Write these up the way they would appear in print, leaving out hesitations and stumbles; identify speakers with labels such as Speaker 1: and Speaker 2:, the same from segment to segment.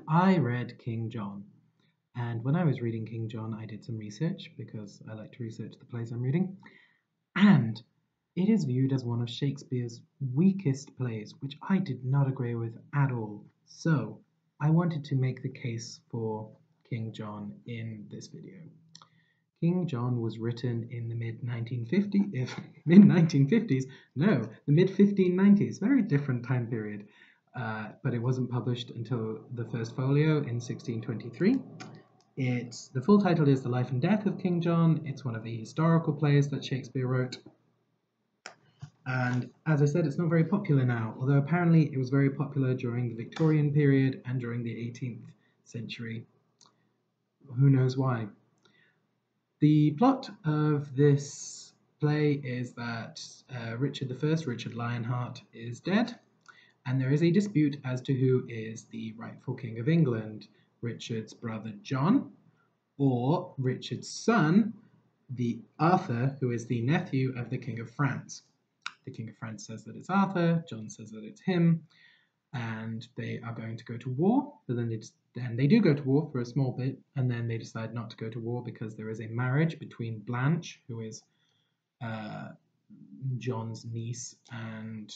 Speaker 1: I read King John, and when I was reading King John, I did some research because I like to research the plays I'm reading, and it is viewed as one of Shakespeare's weakest plays, which I did not agree with at all. So I wanted to make the case for King John in this video. King John was written in the mid 1950s, no, the mid 1590s, very different time period. But it wasn't published until the first folio in 1623. The full title is The Life and Death of King John. It's one of the historical plays that Shakespeare wrote. And as I said, it's not very popular now, although apparently it was very popular during the Victorian period and during the 18th century. Who knows why? The plot of this play is that Richard I, Richard Lionheart, is dead, and there is a dispute as to who is the rightful King of England, Richard's brother John, or Richard's son, the Arthur, who is the nephew of the King of France. The King of France says that it's Arthur, John says that it's him, and they are going to go to war, but then they do go to war for a small bit, and then they decide not to go to war because there is a marriage between Blanche, who is John's niece, and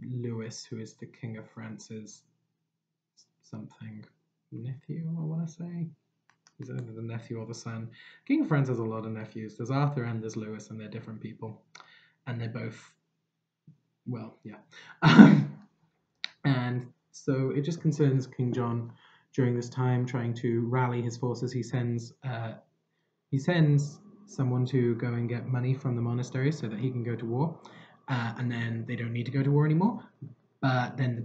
Speaker 1: Louis, who is the King of France's something nephew, I want to say. He's either the nephew or the son. King of France has a lot of nephews. There's Arthur and there's Louis, and they're different people. And they're both, well, yeah. And so it just concerns King John during this time, trying to rally his forces. He sends someone to go and get money from the monastery so that he can go to war, and then they don't need to go to war anymore. But then the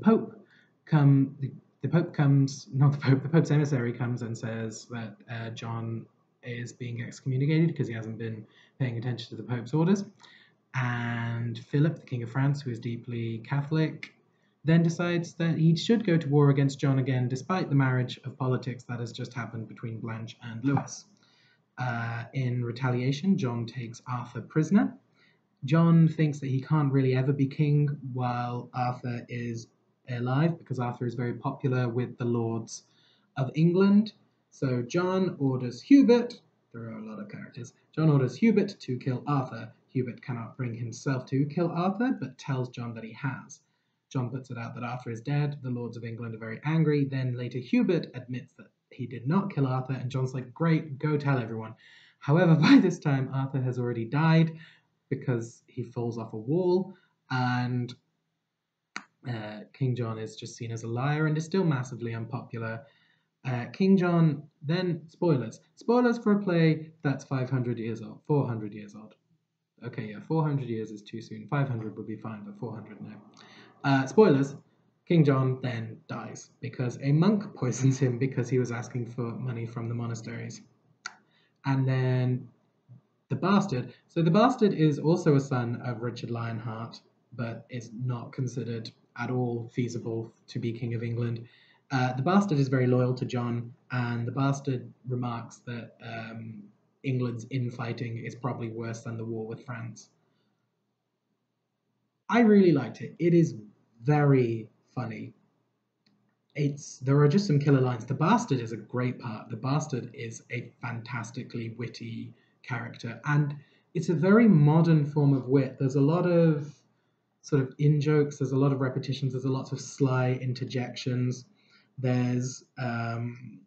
Speaker 1: Pope's emissary comes and says that John is being excommunicated because he hasn't been paying attention to the Pope's orders. And Philip, the King of France, who is deeply Catholic, then decides that he should go to war against John again, despite the marriage of politics that has just happened between Blanche and Louis. In retaliation, John takes Arthur prisoner. John thinks that he can't really ever be king while Arthur is alive, because Arthur is very popular with the lords of England. So John orders Hubert, there are a lot of characters, John orders Hubert to kill Arthur. Hubert cannot bring himself to kill Arthur, but tells John that he has. John puts it out that Arthur is dead. The lords of England are very angry. Then later Hubert admits that he did not kill Arthur, and John's like, great, go tell everyone. However, by this time, Arthur has already died because he falls off a wall, and King John is just seen as a liar and is still massively unpopular. King John, then, spoilers for a play that's 500 years old, 400 years old. Okay, yeah, 400 years is too soon. 500 would be fine, but 400 no. Spoilers, King John then dies because a monk poisons him because he was asking for money from the monasteries. And then the bastard. So the bastard is also a son of Richard Lionheart, but is not considered at all feasible to be King of England. The bastard is very loyal to John, and the bastard remarks that England's infighting is probably worse than the war with France. I really liked it. It is very funny. There are just some killer lines. The bastard is a great part. The bastard is a fantastically witty character, and it's a very modern form of wit. There's a lot of sort of in-jokes, there's a lot of repetitions, there's a lot of sly interjections. There's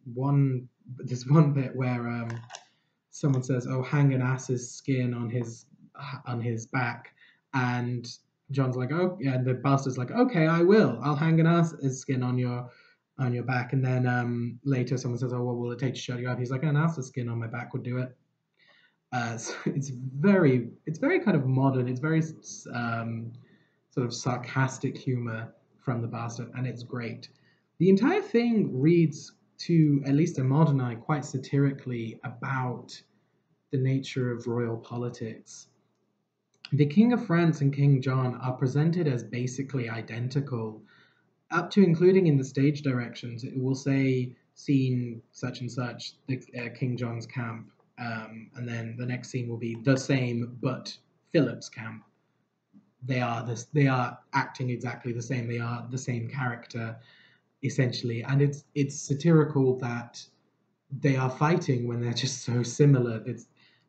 Speaker 1: one bit where someone says, "Oh, hang an ass's skin on his back," and John's like, "Oh," yeah, and the bastard's like, "Okay, I will. I'll hang an ass's skin on your back." And then later someone says, "Oh, what will it take to shut you up?" He's like, "An ass's skin on my back would do it." So it's very kind of modern. It's very sort of sarcastic humor from the bastard, and it's great. The entire thing reads, to at least a modern eye, quite satirically about the nature of royal politics. The King of France and King John are presented as basically identical, up to including in the stage directions. It will say scene such and such, the King John's camp, and then the next scene will be the same but Philip's camp. They are acting exactly the same. They are the same character. essentially, and it's satirical that they are fighting when they're just so similar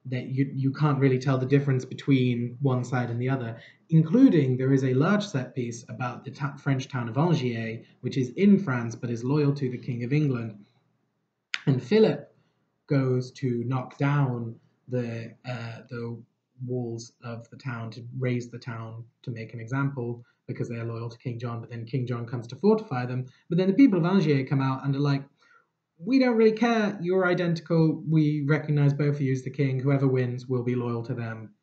Speaker 1: that you can't really tell the difference between one side and the other. Including, there is a large set piece about the French town of Angers, which is in France but is loyal to the King of England, and Philip goes to knock down the walls of the town to raise the town to make an example because they are loyal to King John. But then King John comes to fortify them. But then the people of Angers come out and are like, we don't really care. You're identical. We recognize both of you as the king. Whoever wins will be loyal to them.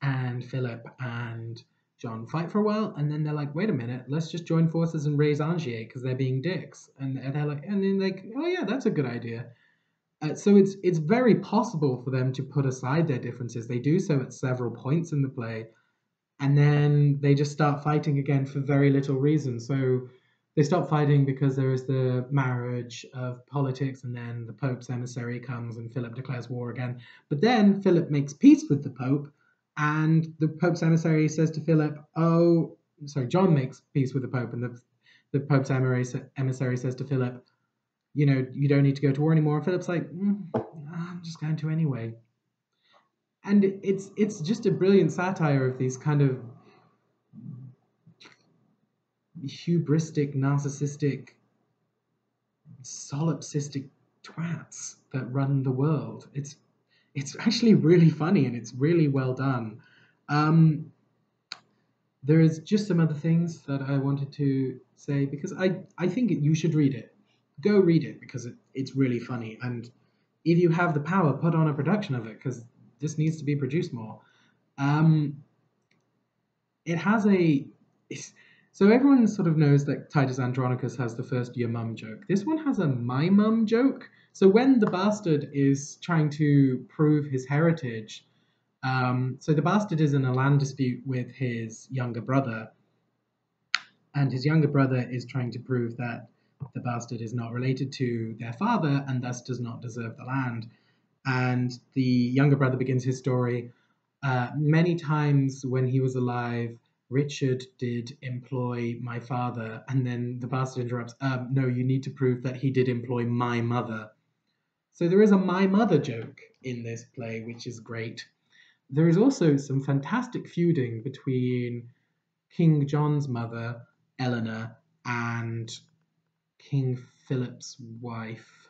Speaker 1: And Philip and John fight for a while, and then they're like, wait a minute, let's just join forces and raise Angers because they're being dicks. And they're like, and then like, oh yeah, that's a good idea. So it's very possible for them to put aside their differences. They do so at several points in the play, and then they just start fighting again for very little reason. So they stop fighting because there is the marriage of politics, and then the Pope's emissary comes and Philip declares war again. But then Philip makes peace with the Pope, and the Pope's emissary says to Philip, "Oh, sorry, John makes peace with the Pope, and the Pope's emissary says to Philip, you know, you don't need to go to war anymore." And Philip's like, I'm just going to anyway. And it's just a brilliant satire of these kind of hubristic, narcissistic, solipsistic twats that run the world. It's actually really funny and it's really well done. Um, there is just some other things that I wanted to say because I think you should read it. Go read it because it's really funny. And if you have the power, put on a production of it because this needs to be produced more. Um, it has a. So everyone sort of knows that Titus Andronicus has the first your mum joke. This one has a my mum joke. So when the bastard is trying to prove his heritage, so the bastard is in a land dispute with his younger brother, and his younger brother is trying to prove that the bastard is not related to their father and thus does not deserve the land. And the younger brother begins his story. Many times when he was alive, Richard did employ my father, and then the bastard interrupts, no, you need to prove that he did employ my mother. So there is a my mother joke in this play, which is great. There is also some fantastic feuding between King John's mother, Eleanor, and King Philip's wife,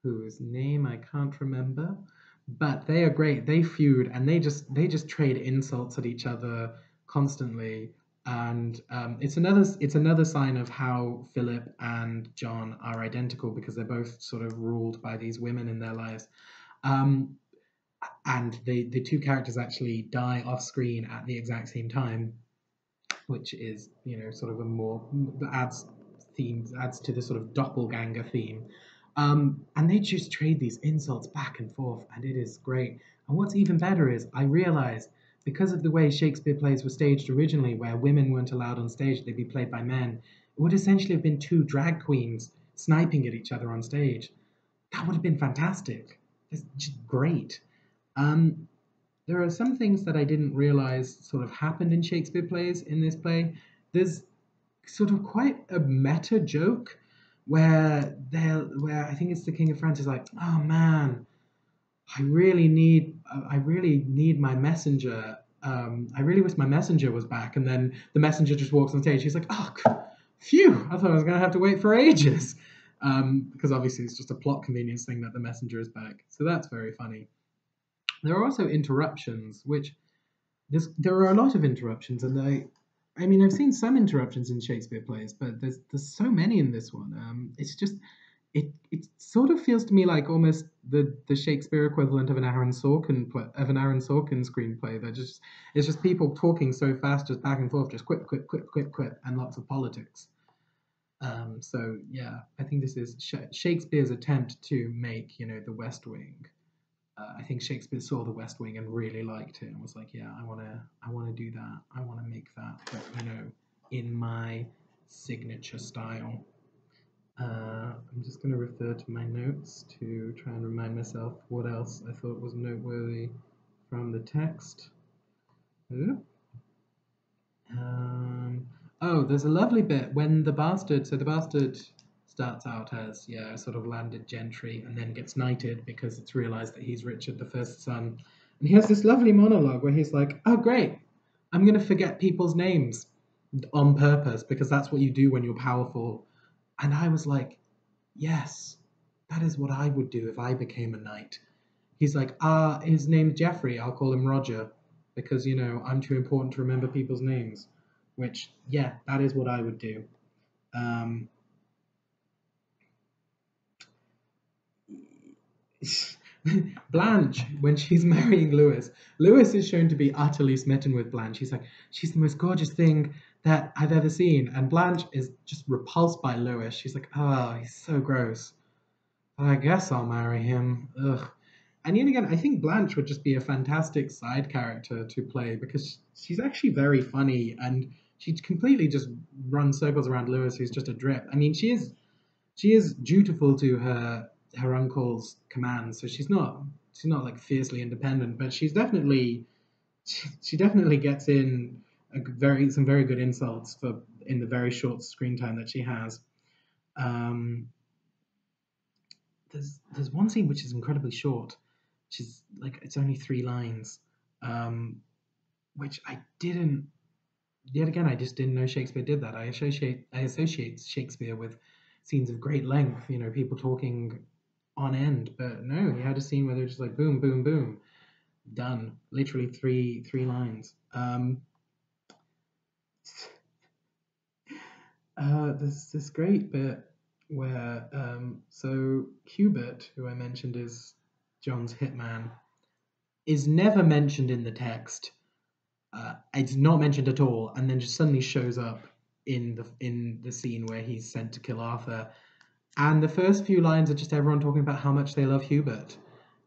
Speaker 1: whose name I can't remember. But they are great. They feud and they just trade insults at each other constantly. And it's another sign of how Philip and John are identical because they're both sort of ruled by these women in their lives. Um, and the two characters actually die off screen at the exact same time, which is sort of a more adds to the sort of doppelganger theme. And they just trade these insults back and forth, and it is great. And what's even better is I realized because of the way Shakespeare plays were staged originally, where women weren't allowed on stage, they'd be played by men, it would essentially have been two drag queens sniping at each other on stage. That would have been fantastic. It's just great. Um, there are some things that I didn't realize sort of happened in Shakespeare plays in this play. There's sort of quite a meta joke where I think it's the King of France is like, oh man, I really need my messenger. I really wish my messenger was back. And then the messenger just walks on stage. He's like, oh, phew! I thought I was gonna have to wait for ages. Because obviously it's just a plot convenience thing that the messenger is back. So that's very funny. There are also interruptions, which there are a lot of interruptions, and I mean, I've seen some interruptions in Shakespeare plays, but there's so many in this one. It's just it sort of feels to me like almost the Shakespeare equivalent of an Aaron Sorkin screenplay. That just it's just people talking so fast, just back and forth, just quip, quip, quip, quip, quip, and lots of politics. So yeah, I think this is Shakespeare's attempt to make the West Wing. I think Shakespeare saw The West Wing and really liked it and was like, yeah, I want to do that. I want to make that, but in my signature style. I'm just going to refer to my notes to try and remind myself what else I thought was noteworthy from the text. Um, Oh, there's a lovely bit when the bastard. So the bastard starts out as, yeah, sort of landed gentry, and then gets knighted because it's realized that he's Richard the First's son. And he has this lovely monologue where he's like, "Oh, great, I'm gonna forget people's names on purpose because that's what you do when you're powerful." And I was like, "Yes, that is what I would do if I became a knight." He's like, his name's Jeffrey. I'll call him Roger because, I'm too important to remember people's names. Which, yeah, that is what I would do. Um, Blanche, when she's marrying Lewis, Lewis is shown to be utterly smitten with Blanche. He's like, she's the most gorgeous thing that I've ever seen. And Blanche is just repulsed by Lewis. She's like, oh, he's so gross. I guess I'll marry him. Ugh. And yet again, I think Blanche would just be a fantastic side character to play because she's actually very funny and she completely just runs circles around Lewis, who's just a drip. I mean, she is dutiful to her uncle's commands, so she's not like fiercely independent, but she definitely gets in some very good insults for in the very short screen time that she has. Um, there's one scene which is incredibly short, which is like it's only 3 lines, um, which I didn't. Yet again, I just didn't know Shakespeare did that. I associate Shakespeare with scenes of great length, people talking on end. But no, he had a scene where they're just like boom, boom, boom, done. Literally three lines. There's this great bit where so Hubert, who I mentioned is John's hitman, is never mentioned in the text. It's not mentioned at all, and then just suddenly shows up in the scene where he's sent to kill Arthur. And the first few lines are just everyone talking about how much they love Hubert.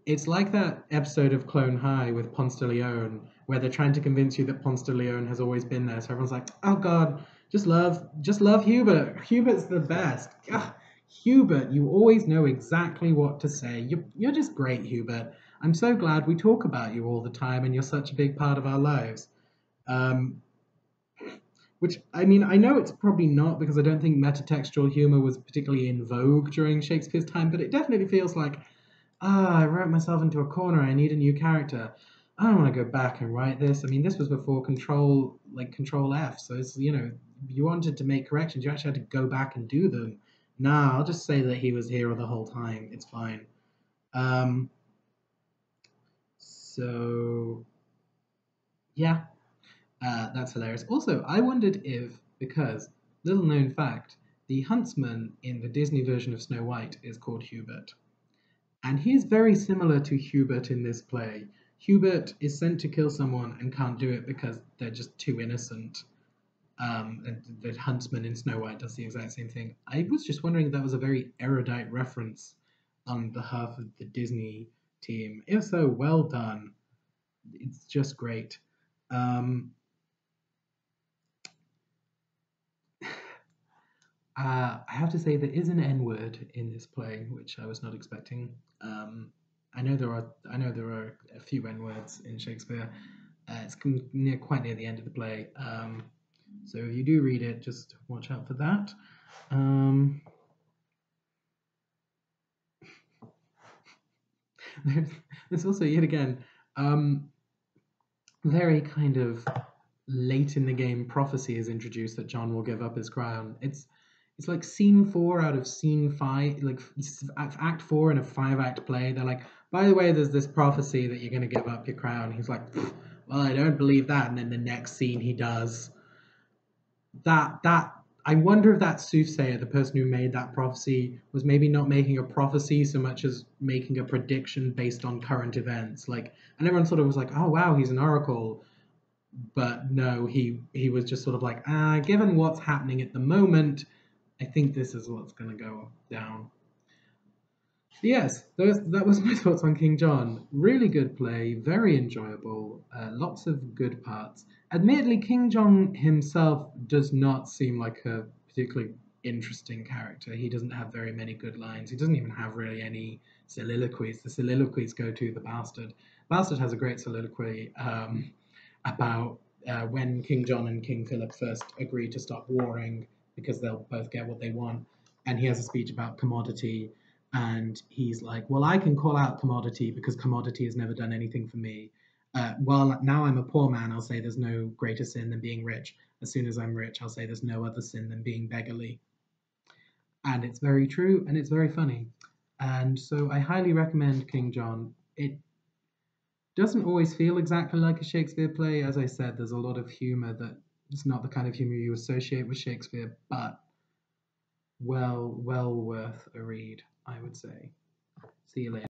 Speaker 1: It's like that episode of Clone High with Ponce de Leon, where they're trying to convince you that Ponce de Leon has always been there. So everyone's like, "Oh God, just love Hubert. Hubert's the best. Ugh, Hubert, you always know exactly what to say. You're just great, Hubert. I'm so glad we talk about you all the time, and you're such a big part of our lives." Um, which I mean, I know it's probably not because I don't think metatextual humor was particularly in vogue during Shakespeare's time, but it definitely feels like, I wrote myself into a corner. I need a new character. I don't want to go back and write this. I mean, this was before Control F. So it's, if you wanted to make corrections, you actually had to go back and do them. Nah, I'll just say that he was here the whole time. It's fine. Um, so yeah, that's hilarious. Also, I wondered if, because, little known fact, the huntsman in the Disney version of Snow White is called Hubert. And he is very similar to Hubert in this play. Hubert is sent to kill someone and can't do it because they're just too innocent. And the huntsman in Snow White does the exact same thing. I was just wondering if that was a very erudite reference on behalf of the Disney team. If so, well done. It's just great. Um, I have to say there is an N word in this play, which I was not expecting. Um, I know there are a few N words in Shakespeare. It's quite near the end of the play, so if you do read it, just watch out for that. Um, there's, there's also yet again um, very kind of late in the game prophecy is introduced that John will give up his crown. It's like scene 4 out of scene 5, like act 4 in a 5-act play. They're like, by the way, there's this prophecy that you're going to give up your crown. He's like, well, I don't believe that. And then the next scene he does that. I wonder if that soothsayer, the person who made that prophecy, was maybe not making a prophecy so much as making a prediction based on current events. Like, and everyone sort of was like, oh wow, he's an oracle, but no, he was just sort of like, given what's happening at the moment, I think this is what's going to go down. Yes, that was my thoughts on King John. Really good play, very enjoyable, lots of good parts. Admittedly, King John himself does not seem like a particularly interesting character. He doesn't have very many good lines. He doesn't even have really any soliloquies. The soliloquies go to the Bastard. Bastard has a great soliloquy about when King John and King Philip first agree to stop warring because they'll both get what they want. And he has a speech about commodity. And he's like, well, I can call out commodity because commodity has never done anything for me. Well, now I'm a poor man, I'll say there's no greater sin than being rich. As soon as I'm rich, I'll say there's no other sin than being beggarly. And it's very true and it's very funny. And so I highly recommend King John. It doesn't always feel exactly like a Shakespeare play. As I said, there's a lot of humor that it's not the kind of humor you associate with Shakespeare, but well worth a read, I would say. See you later.